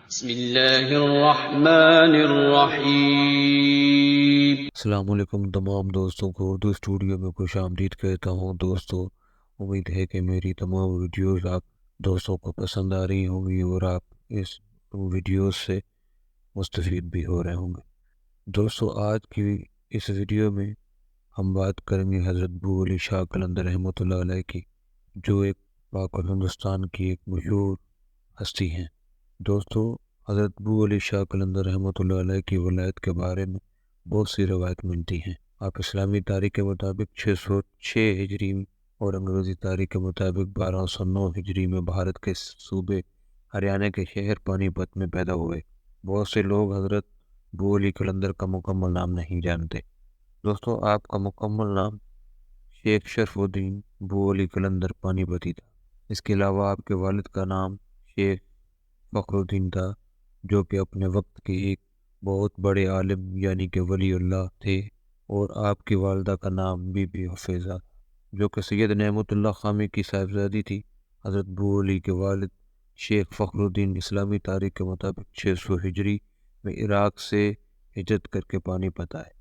بسم اللہ الرحمن الرحیم۔ السلام علیکم تمام دوستوں کو اردو اسٹوڈیو میں خوش آمدید کہتا ہوں۔ دوستوں، امید ہے کہ میری تمام ویڈیوز آپ دوستوں کو پسند آ رہی ہوں گی اور آپ اس ویڈیوز سے مستفید بھی ہو رہے ہوں گے۔ دوستوں، آج کی اس ویڈیو میں ہم بات کریں گے حضرت بو علی شاہ قلندر رحمۃ اللہ علیہ کی، جو ایک پاک و ہندوستان کی ایک مشہور ہستی ہیں۔ دوستوں، حضرت بو علی شاہ قلندر رحمۃ اللہ علیہ کی ولایت کے بارے میں بہت سی روایت ملتی ہیں۔ آپ اسلامی تاریخ کے مطابق 606 ہجری اور انگریزی تاریخ کے مطابق 1209 ہجری میں بھارت کے صوبے ہریانہ کے شہر پانی پت میں پیدا ہوئے۔ بہت سے لوگ حضرت بو علی قلندر کا مکمل نام نہیں جانتے۔ دوستوں، آپ کا مکمل نام شیخ شرف الدین بو علی قلندر پانی پتی تھا۔ اس کے علاوہ آپ کے والد کا نام شیخ فخر الدین تھا، جو کہ اپنے وقت کے ایک بہت بڑے عالم یعنی کہ ولی اللہ تھے، اور آپ کی والدہ کا نام بی بی حفیظہ، جو کہ سید نعمت اللہ خامی کی صاحبزادی تھی۔ حضرت بو علی کے والد شیخ فخر الدین اسلامی تاریخ کے مطابق 600 ہجری میں عراق سے ہجرت کر کے پانی پت آئے،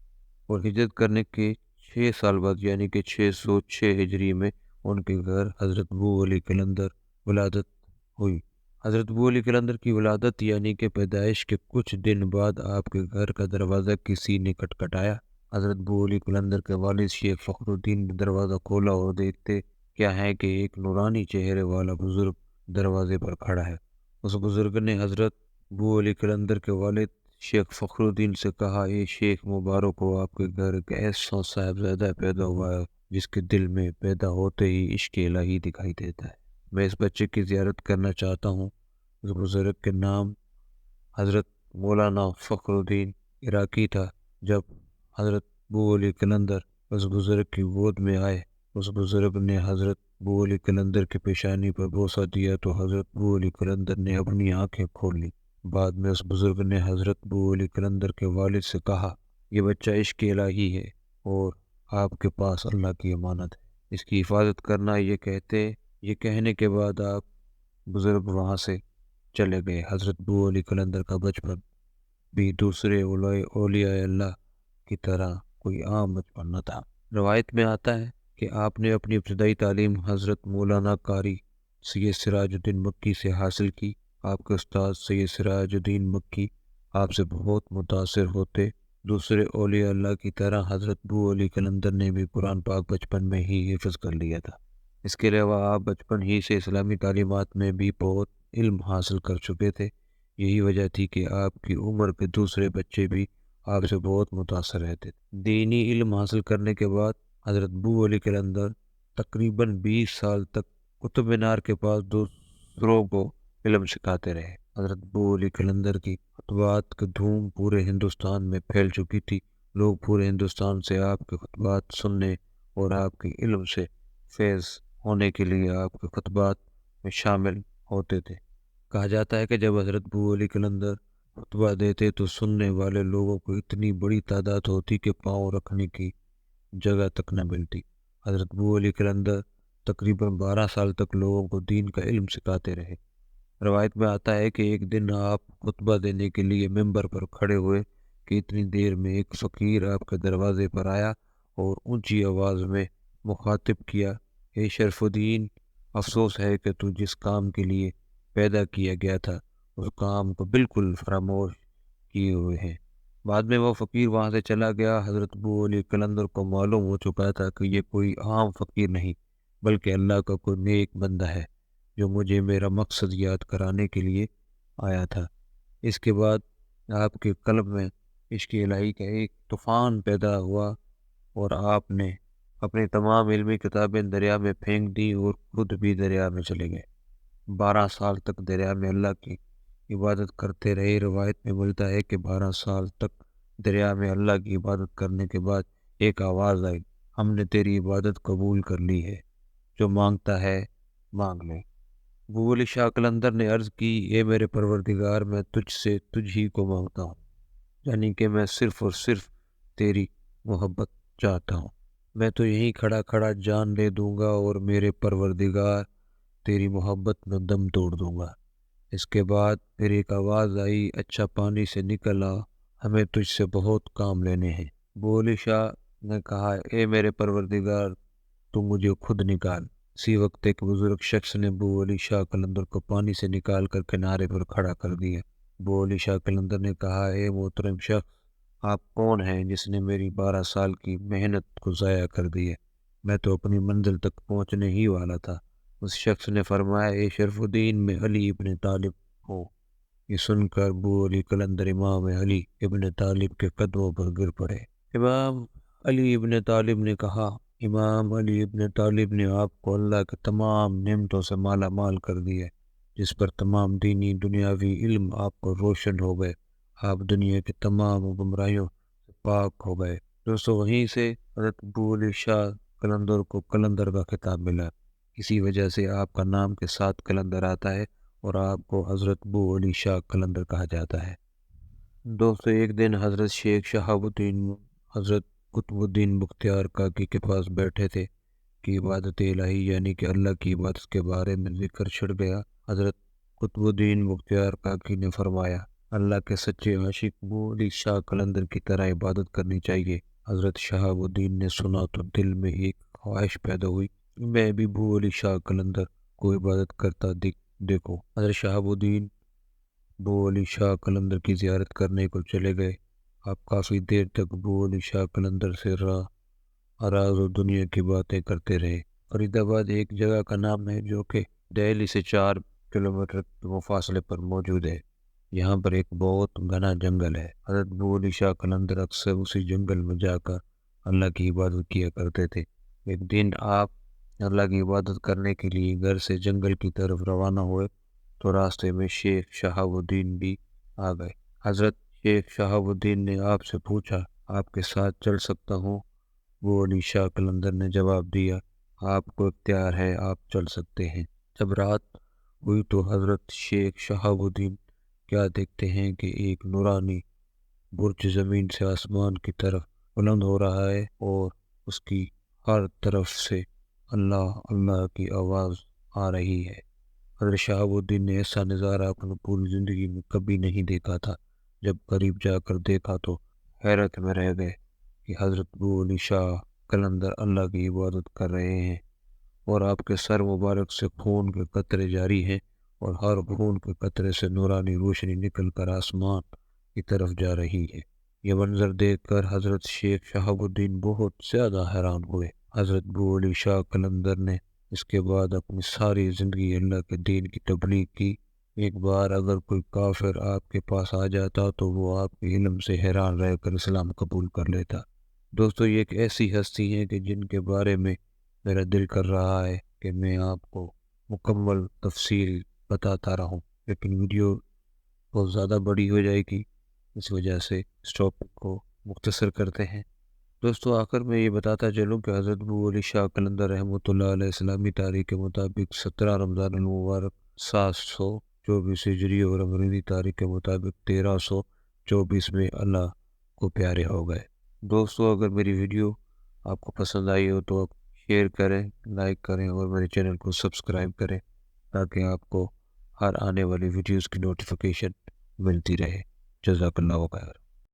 اور ہجرت کرنے کے 6 سال بعد یعنی کہ 606 ہجری میں ان کے گھر حضرت بو علی قلندر ولادت ہوئی۔ حضرت بو علی قلندر کی ولادت یعنی کہ پیدائش کے کچھ دن بعد آپ کے گھر کا دروازہ کسی نے کھٹکھٹایا۔ حضرت بو علی قلندر کے والد شیخ فخر الدین نے دروازہ کھولا اور دیکھتے کیا ہے کہ ایک نورانی چہرے والا بزرگ دروازے پر کھڑا ہے۔ اس بزرگ نے حضرت بو علی قلندر کے والد شیخ فخر الدین سے کہا، اے شیخ مبارک ہو، آپ کے گھر ایک ایسا صاحبزادہ پیدا ہوا ہے جس کے دل میں پیدا ہوتے ہی عشق الہی دکھائی دیتا ہے۔ میں اس بچے کی زیارت کرنا چاہتا ہوں۔ اس بزرگ کے نام حضرت مولانا فخر الدین عراقی تھا۔ جب حضرت بو علی قلندر اس بزرگ کی گود میں آئے، اس بزرگ نے حضرت بو علی قلندر کی پیشانی پر بوسہ دیا تو حضرت بو علی قلندر نے اپنی آنکھیں کھول لی۔ بعد میں اس بزرگ نے حضرت بو علی قلندر کے والد سے کہا، یہ بچہ عشق الہی ہے اور آپ کے پاس اللہ کی امانت ہے، اس کی حفاظت کرنا۔ یہ کہنے کے بعد آپ بزرگ وہاں سے چلے گئے۔ حضرت بو علی قلندر کا بچپن بھی دوسرے اولیاء اللہ کی طرح کوئی عام بچپن نہ تھا۔ روایت میں آتا ہے کہ آپ نے اپنی ابتدائی تعلیم حضرت مولانا قاری سید سراج الدین مکی سے حاصل کی۔ آپ کے استاد سید سراج الدین مکی آپ سے بہت متاثر ہوتے۔ دوسرے اولیاء اللہ کی طرح حضرت بو علی قلندر نے بھی قرآن پاک بچپن میں ہی حفظ کر لیا تھا۔ اس کے علاوہ آپ بچپن ہی سے اسلامی تعلیمات میں بھی بہت علم حاصل کر چکے تھے۔ یہی وجہ تھی کہ آپ کی عمر کے دوسرے بچے بھی آپ سے بہت متاثر رہتے تھے۔ دینی علم حاصل کرنے کے بعد حضرت بو علی قلندر تقریباً 20 سال تک قطب مینار کے پاس دوسروں کو علم سکھاتے رہے۔ حضرت بو علی قلندر کی خطبات کی دھوم پورے ہندوستان میں پھیل چکی تھی۔ لوگ پورے ہندوستان سے آپ کے خطبات سننے اور آپ کے علم سے فیض ہونے کے لیے آپ کے خطبات میں شامل ہوتے تھے۔ کہا جاتا ہے کہ جب حضرت بو علی قلندر خطبہ دیتے تو سننے والے لوگوں کو اتنی بڑی تعداد ہوتی کہ پاؤں رکھنے کی جگہ تک نہ ملتی۔ حضرت بو علی قلندر تقریباً 12 سال تک لوگوں کو دین کا علم سکھاتے رہے۔ روایت میں آتا ہے کہ ایک دن آپ خطبہ دینے کے لیے ممبر پر کھڑے ہوئے کہ اتنی دیر میں ایک فقیر آپ کے دروازے پر آیا اور اونچی آواز میں مخاطب کیا، اے شرف الدین، افسوس ہے کہ تو جس کام کے لیے پیدا کیا گیا تھا اس کام کو بالکل فراموش کیے ہوئے ہیں۔ بعد میں وہ فقیر وہاں سے چلا گیا۔ حضرت بو علی قلندر کو معلوم ہو چکا تھا کہ یہ کوئی عام فقیر نہیں بلکہ اللہ کا کوئی نیک بندہ ہے جو مجھے میرا مقصد یاد کرانے کے لیے آیا تھا۔ اس کے بعد آپ کے قلب میں عشق الہی کا ایک طوفان پیدا ہوا اور آپ نے اپنی تمام علمی کتابیں دریا میں پھینک دی اور خود بھی دریا میں چلے گئے۔ 12 سال تک دریا میں اللہ کی عبادت کرتے رہے۔ روایت میں ملتا ہے کہ 12 سال تک دریا میں اللہ کی عبادت کرنے کے بعد ایک آواز آئی، ہم نے تیری عبادت قبول کر لی ہے، جو مانگتا ہے مانگ لے۔ بو علی شاہ قلندر نے عرض کی، اے میرے پروردگار، میں تجھ سے تجھ ہی کو مانگتا ہوں، یعنی کہ میں صرف اور صرف تیری محبت چاہتا ہوں۔ میں تو یہیں کھڑا کھڑا جان لے دوں گا اور میرے پروردگار تیری محبت میں دم توڑ دوں گا۔ اس کے بعد پھر ایک آواز آئی، اچھا پانی سے نکل آ، ہمیں تجھ سے بہت کام لینے ہیں۔ ابو علی شاہ نے کہا، اے میرے پروردگار، تو مجھے خود نکال۔ اسی وقت ایک بزرگ شخص نے ابو علی شاہ قلندر کو پانی سے نکال کر کنارے پر کھڑا کر دیا۔ ابو علی شاہ قلندر نے کہا، اے محترم شخص، آپ کون ہیں جس نے میری 12 سال کی محنت کو ضائع کر دی ہے؟ میں تو اپنی منزل تک پہنچنے ہی والا تھا۔ اس شخص نے فرمایا، اے شرف الدین، میں علی ابن طالب ہوں۔ یہ سن کر ابو علی قلندر امام علی ابن طالب کے قدموں پر گر پڑے۔ امام علی ابن طالب نے کہا، امام علی ابن طالب نے آپ کو اللہ کے تمام نعمتوں سے مالا مال کر دیا، جس پر تمام دینی دنیاوی علم آپ کو روشن ہو گئے۔ آپ دنیا کے تمام گمراہیوں سے پاک ہو گئے۔ دوستو، وہیں سے حضرت ابو علی شاہ قلندر کو قلندر کا خطاب ملا۔ اسی وجہ سے آپ کا نام کے ساتھ قلندر آتا ہے اور آپ کو حضرت ابو علی شاہ قلندر کہا جاتا ہے۔ دوستو، ایک دن حضرت شیخ شہاب الدین حضرت قطب الدین بختیار کاکی کے پاس بیٹھے تھے کہ عبادت الہی یعنی کہ اللہ کی عبادت کے بارے میں ذکر چھڑ گیا۔ حضرت قطب الدین بختیار کاکی نے فرمایا، اللہ کے سچے عاشق ابو علی شاہ قلندر کی طرح عبادت کرنی چاہیے۔ حضرت شہاب الدین نے سنا تو دل میں ایک خواہش پیدا ہوئی، میں بھی ابو علی شاہ قلندر کو عبادت کرتا دیکھو۔ حضرت شہاب الدین ابو علی شاہ قلندر کی زیارت کرنے کو چلے گئے۔ آپ کافی دیر تک ابو علی شاہ قلندر سے راز و دنیا کی باتیں کرتے رہے۔ فرید آباد ایک جگہ کا نام ہے جو کہ دہلی سے 4 کلومیٹر کے فاصلے پر موجود ہے۔ یہاں پر ایک بہت گھنا جنگل ہے۔ حضرت ابو علی شاہ قلندر اکثر اسی جنگل میں جا کر اللہ کی عبادت کیا کرتے تھے۔ ایک دن آپ اللہ کی عبادت کرنے کے لیے گھر سے جنگل کی طرف روانہ ہوئے تو راستے میں شیخ شہاب الدین بھی آ گئے۔ حضرت شیخ شہاب الدین نے آپ سے پوچھا، آپ کے ساتھ چل سکتا ہوں؟ ابو علی شاہ قلندر نے جواب دیا، آپ کو اختیار ہے، آپ چل سکتے ہیں۔ جب رات ہوئی تو حضرت شیخ شہاب الدین کیا دیکھتے ہیں کہ ایک نورانی برج زمین سے آسمان کی طرف بلند ہو رہا ہے اور اس کی ہر طرف سے اللہ اللہ کی آواز آ رہی ہے۔ حضرت شہاب الدین نے ایسا نظارہ اپنی پوری زندگی میں کبھی نہیں دیکھا تھا۔ جب قریب جا کر دیکھا تو حیرت میں رہ گئے کہ حضرت ابو علی شاہ قلندر اللہ کی عبادت کر رہے ہیں اور آپ کے سر مبارک سے خون کے قطرے جاری ہیں اور ہر خون کے قطرے سے نورانی روشنی نکل کر آسمان کی طرف جا رہی ہے۔ یہ منظر دیکھ کر حضرت شیخ شہاب الدین بہت زیادہ حیران ہوئے۔ حضرت ابو علی شاہ قلندر نے اس کے بعد اپنی ساری زندگی اللہ کے دین کی تبلیغ کی۔ ایک بار اگر کوئی کافر آپ کے پاس آ جاتا تو وہ آپ کے علم سے حیران رہ کر اسلام قبول کر لیتا۔ دوستو، یہ ایک ایسی ہستی ہے کہ جن کے بارے میں میرا دل کر رہا ہے کہ میں آپ کو مکمل تفصیل بتاتا رہوں، لیکن ویڈیو بہت زیادہ بڑی ہو جائے گی، اس وجہ سے اس ٹاپک کو مختصر کرتے ہیں۔ دوستو، آخر میں یہ بتاتا چلوں کہ حضرت ابو علی شاہ قلندر رحمۃ اللہ علیہ اسلامی تاریخ کے مطابق 17 رمضان المبارک 724 ہجری اور امریکی تاریخ کے مطابق 1324 میں اللہ کو پیارے ہو گئے۔ دوستو، اگر میری ویڈیو آپ کو پسند آئی ہو تو شیئر کریں، لائک کریں اور میرے چینل کو سبسکرائب کریں تاکہ آپ کو ہر آنے والی ویڈیوز کی نوٹیفیکیشن ملتی رہے۔ جزاک اللہ خیر۔